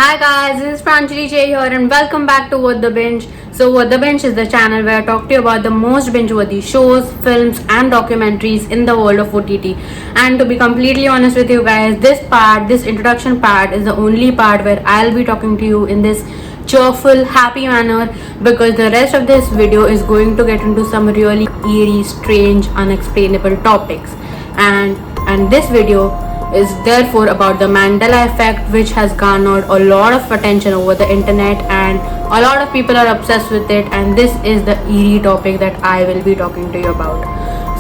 Hi guys, this is Pranjali J here and welcome back to What the Binge. So What the Binge is the channel where I talk to you about the most binge-worthy shows, films and documentaries in the world of OTT. And to be completely honest with you guys, this introduction part is the only part where I'll be talking to you in this cheerful, happy manner, because the rest of this video is going to get into some really eerie, strange, unexplainable topics. And this video is therefore about the Mandela effect, which has garnered a lot of attention over the internet and a lot of people are obsessed with it, and this is the eerie topic that I will be talking to you about.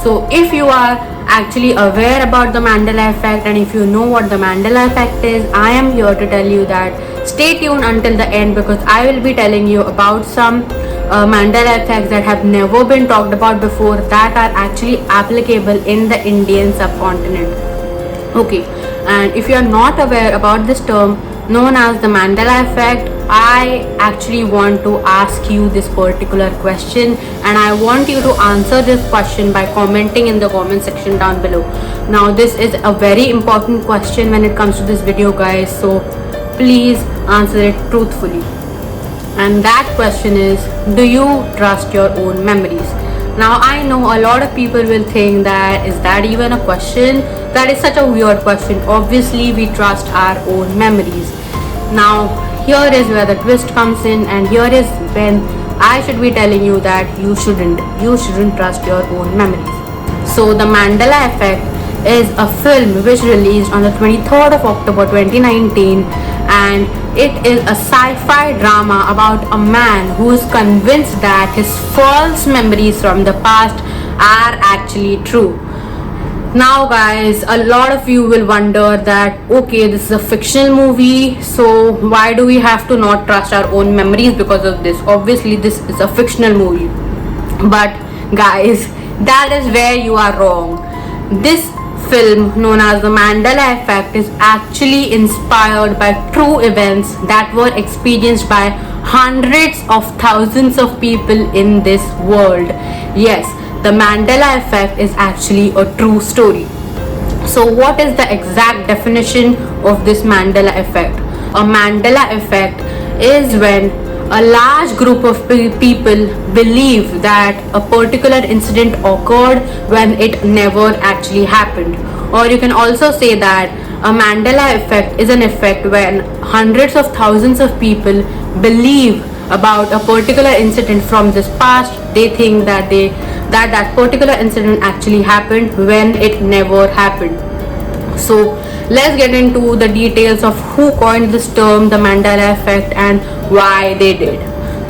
So if you are actually aware about the Mandela effect and if you know what the Mandela effect is, I am here to tell you that stay tuned until the end, because I will be telling you about some Mandela effects that have never been talked about before that are actually applicable in the Indian subcontinent. Okay, and if you are not aware about this term known as the Mandela effect, I actually want to ask you this particular question, and I want you to answer this question by commenting in the comment section down below. Now this is a very important question when it comes to this video guys, so please answer it truthfully. And that question is, do you trust your own memories? Now I know a lot of people will think that, is that even a question? That is such a weird question. Obviously we trust our own memories. Now here is where the twist comes in, and here is when I should be telling you that you shouldn't trust your own memories. So the Mandela effect is a film which released on the 23rd of October 2019, and it is a sci-fi drama about a man who is convinced that his false memories from the past are actually true. Now guys, a lot of you will wonder that, okay, this is a fictional movie, so why do we have to not trust our own memories because of this? Obviously this is a fictional movie. But guys, that is where you are wrong. This film known as the Mandela effect is actually inspired by true events that were experienced by hundreds of thousands of people in this world. Yes, the Mandela effect is actually a true story. So what is the exact definition of this Mandela effect? A Mandela effect is when a large group of people believe that a particular incident occurred when it never actually happened. Or you can also say that a Mandela effect is an effect when hundreds of thousands of people believe about a particular incident from this past. They think that that particular incident actually happened when it never happened. So let's get into the details of who coined this term, the Mandela effect, and why they did.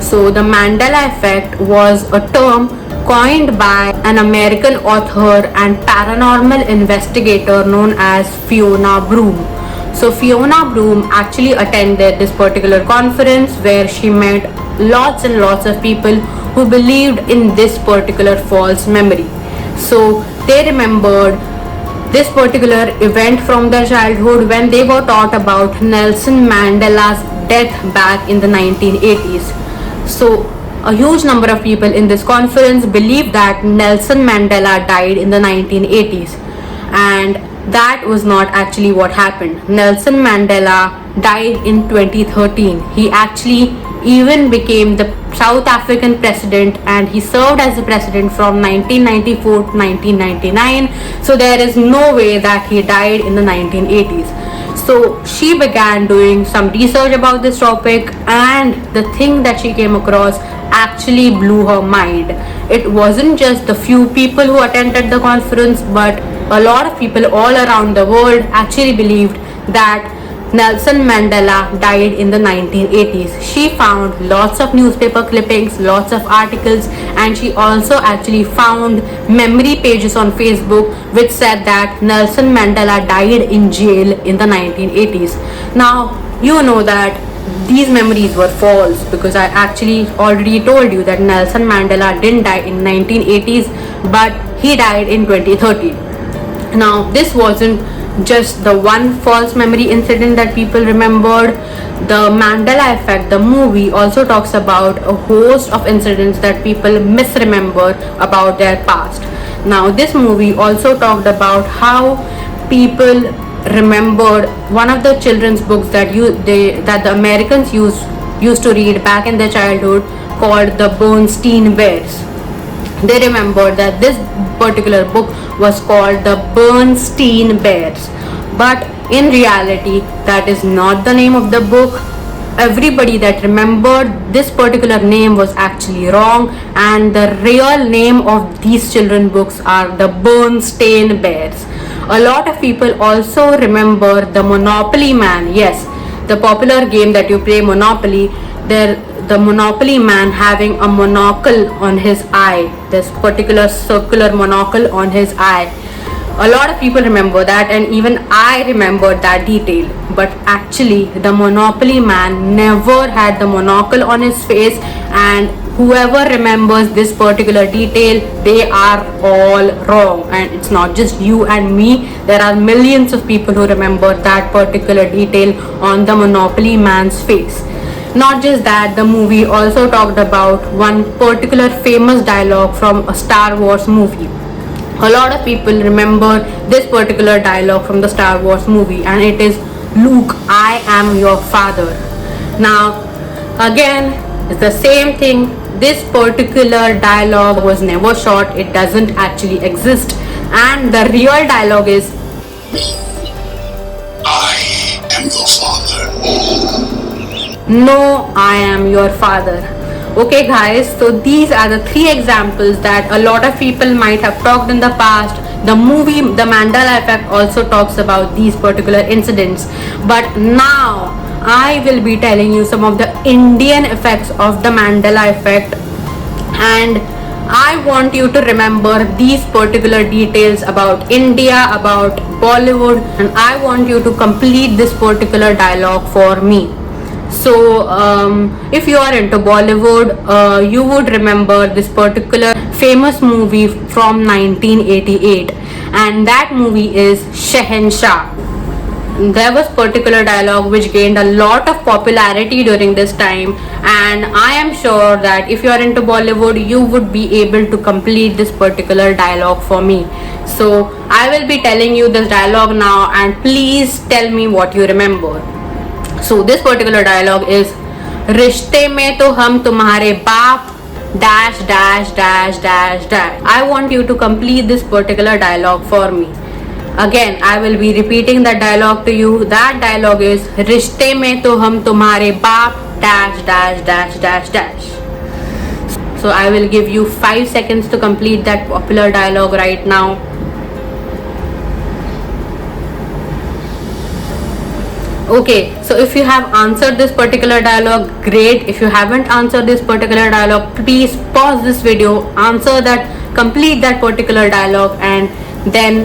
So the Mandela effect was a term coined by an American author and paranormal investigator known as Fiona Broome. So Fiona Broome actually attended this particular conference where she met lots and lots of people who believed in this particular false memory. So they remembered this particular event from their childhood when they were taught about Nelson Mandela's death back in the 1980s. So a huge number of people in this conference believed that Nelson Mandela died in the 1980s, and that was not actually what happened. Nelson Mandela died in 2013. He actually even became the South African president, and he served as the president from 1994 to 1999. So there is no way that he died in the 1980s. So she began doing some research about this topic, and the thing that she came across actually blew her mind. It wasn't just the few people who attended the conference, but a lot of people all around the world actually believed that Nelson Mandela died in the 1980s. She found lots of newspaper clippings, lots of articles, and she also actually found memory pages on Facebook which said that Nelson Mandela died in jail in the 1980s. Now, you know that these memories were false, because I actually already told you that Nelson Mandela didn't die in 1980s, but he died in 2013. Now, this wasn't just the one false memory incident that people remembered. The Mandela effect, the movie, also talks about a host of incidents that people misremember about their past. Now this movie also talked about how people remembered one of the children's books that the Americans used to read back in their childhood, called the Bernstein Bears. They remembered that this particular book was called the Bernstein Bears, but in reality that is not the name of the book. Everybody that remembered this particular name was actually wrong, and the real name of these children books are the Bernstein Bears. A lot of people also remember the Monopoly Man. Yes, the popular game that you play, Monopoly. The Monopoly Man having a monocle on his eye, this particular circular monocle on his eye. A lot of people remember that, and even I remembered that detail. But actually, the Monopoly Man never had the monocle on his face, and whoever remembers this particular detail, they are all wrong. And it's not just you and me, there are millions of people who remember that particular detail on the Monopoly Man's face. Not just that, the movie also talked about one particular famous dialogue from a Star Wars movie. A lot of people remember this particular dialogue from the Star Wars movie, and it is, "Luke, I am your father." Now, again, it's the same thing. This particular dialogue was never shot, it doesn't actually exist, and the real dialogue is, "I am your father." "No, I am your father." Okay guys, so these are the three examples that a lot of people might have talked in the past. The movie The Mandela Effect also talks about these particular incidents, but now I will be telling you some of the Indian effects of the Mandela Effect, and I want you to remember these particular details about India, about Bollywood, and I want you to complete this particular dialogue for me. So if you are into Bollywood, you would remember this particular famous movie from 1988, and that movie is Shahenshah. There was particular dialogue which gained a lot of popularity during this time, and I am sure that if you are into Bollywood, you would be able to complete this particular dialogue for me. So I will be telling you this dialogue now, and please tell me what you remember. So this particular dialogue is, "रिश्ते में तो हम तुम्हारे बाप dash dash dash dash dash." I want you to complete this particular dialogue for me. Again, I will be repeating that dialogue to you. That dialogue is, "रिश्ते में तो हम तुम्हारे बाप dash dash dash dash dash." So I will give you 5 seconds to complete that popular dialogue right now. Okay, so if you have answered this particular dialogue, great. If you haven't answered this particular dialogue, please pause this video, answer that, complete that particular dialogue, and then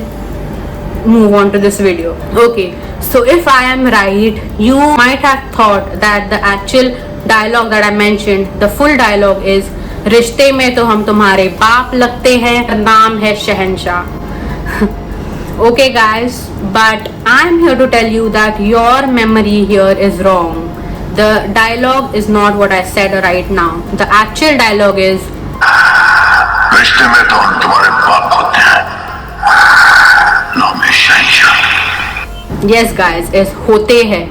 move on to this video. Okay, so if I am right, you might have thought that the actual dialogue that I mentioned, the full dialogue is, "रिश्ते में तो हम तुम्हारे बाप लगते हैं, नाम है शहंशाह." Okay guys, but I'm here to tell you that your memory here is wrong. The dialogue is not what I said right now. The actual dialogue is, "रिश्ते में तो हम तुम्हारे बाप होते हैं, नाम है शहंशाह." yes guys, is होते हैं.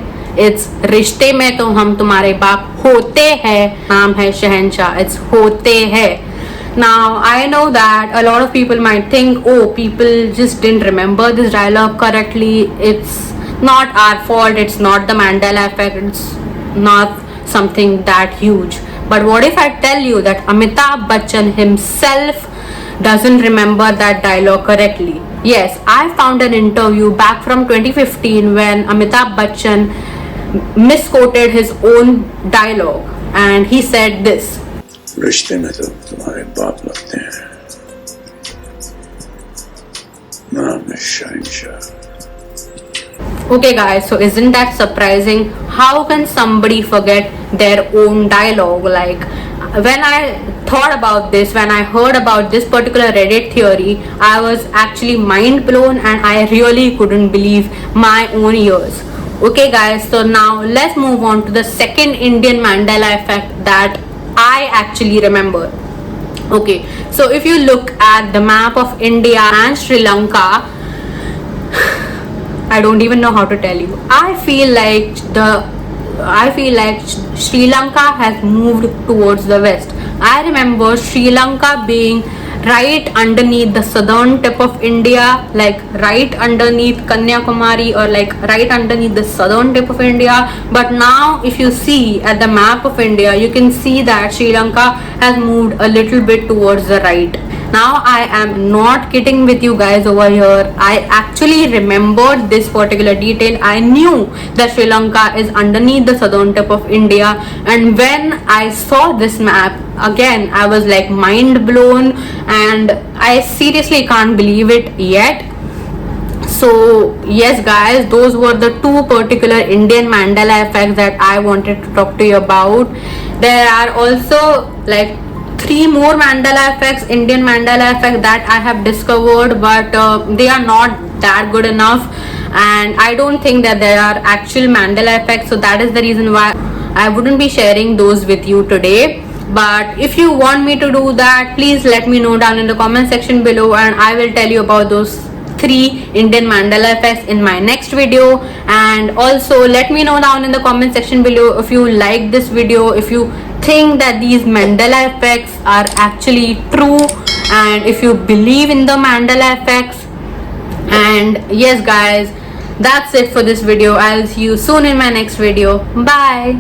It's रिश्ते में तो हम तुम्हारे बाप होते हैं, नाम है शहंशाह. It's होते हैं. Now I know that a lot of people might think, oh, people just didn't remember this dialogue correctly. It's not our fault, it's not the Mandela Effect, it's not something that huge. But what if I tell you that Amitabh Bachchan himself doesn't remember that dialogue correctly? Yes, I found an interview back from 2015 when Amitabh Bachchan misquoted his own dialogue, and he said this, "रिश्ते में तो तुम्हारे बाप लगते हैं, नाम है शहंशाह." Okay guys, so isn't that surprising? How can somebody forget their own dialogue? Like, when I thought about this, when I heard about this particular Reddit theory, I was actually mind blown, and I really couldn't believe my own ears. Okay guys, so now let's move on to the second Indian Mandela effect that I actually remember. Okay, so if you look at the map of India and Sri Lanka, I don't even know how to tell you. I feel like Sri Lanka has moved towards the west. I remember Sri Lanka being right underneath the southern tip of India, like right underneath Kanyakumari, or like right underneath the southern tip of India. But now if you see at the map of India, you can see that Sri Lanka has moved a little bit towards the right. Now I am not kidding with you guys over here. I actually remembered this particular detail. I knew that Sri Lanka is underneath the southern tip of India, and when I saw this map again, I was like mind blown, and I seriously can't believe it yet. So yes guys, those were the two particular Indian Mandela effects that I wanted to talk to you about. There are also like three more Mandela effects, Indian Mandela effect, that I have discovered, but they are not that good enough, and I don't think that there are actual Mandela effects. So that is the reason why I wouldn't be sharing those with you today. But if you want me to do that, please let me know down in the comment section below, and I will tell you about those three Indian Mandela effects in my next video. And also let me know down in the comment section below if you like this video, if you think that these Mandela effects are actually true, and if you believe in the Mandela effects. And yes guys, that's it for this video. I'll see you soon in my next video. Bye.